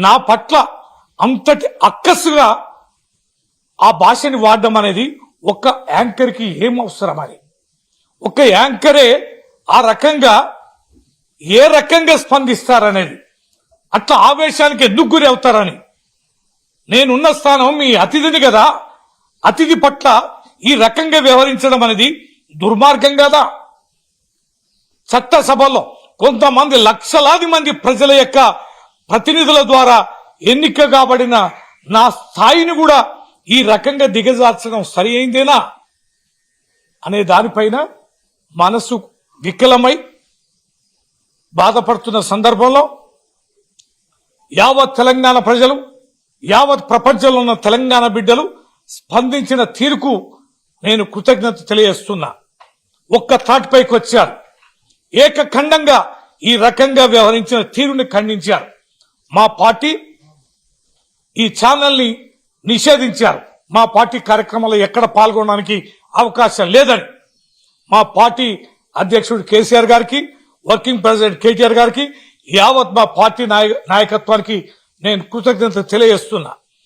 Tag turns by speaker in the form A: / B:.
A: నా పట్ల అంతటి అక్కసుగా ఆ భాషని వాడడం అనేది ఒక యాంకర్కి ఏం అవసరం అని, ఒక యాంకరే ఆ రకంగా ఏ రకంగా స్పందిస్తారనేది, అట్లా ఆవేశానికి ఎందుకు గురి అవుతారని. నేనున్న స్థానం మీ అతిథిని కదా, అతిథి పట్ల ఈ రకంగా వ్యవహరించడం అనేది దుర్మార్గం కదా. చట్టసభలో కొంతమంది లక్షలాది మంది ప్రజల యొక్క ప్రతినిధుల ద్వారా ఎన్నిక కాబడిన నా స్థాయిని కూడా ఈ రకంగా దిగజార్చడం సరి అయిందేనా అనే దానిపైన మనసు వికలమై బాధపడుతున్న సందర్భంలో యావత్ తెలంగాణ ప్రజలు, యావత్ ప్రపంచంలో ఉన్న తెలంగాణ బిడ్డలు స్పందించిన తీరుకు నేను కృతజ్ఞత తెలియజేస్తున్నా. ఒక్క తాటిపైకి వచ్చారు, ఏకఖండంగా ఈ రకంగా వ్యవహరించిన తీరుని ఖండించారు. మా పార్టీ ఈ ఛానల్ని నిషేధించారు. మా పార్టీ కార్యక్రమాల్లో ఎక్కడ పాల్గొనడానికి అవకాశం లేదని మా పార్టీ అధ్యక్షుడు కేసీఆర్ గారికి, వర్కింగ్ ప్రెసిడెంట్ కేటీఆర్ గారికి, యావత్ మా పార్టీ నాయకత్వానికి నేను కృతజ్ఞత తెలియజేస్తున్నా.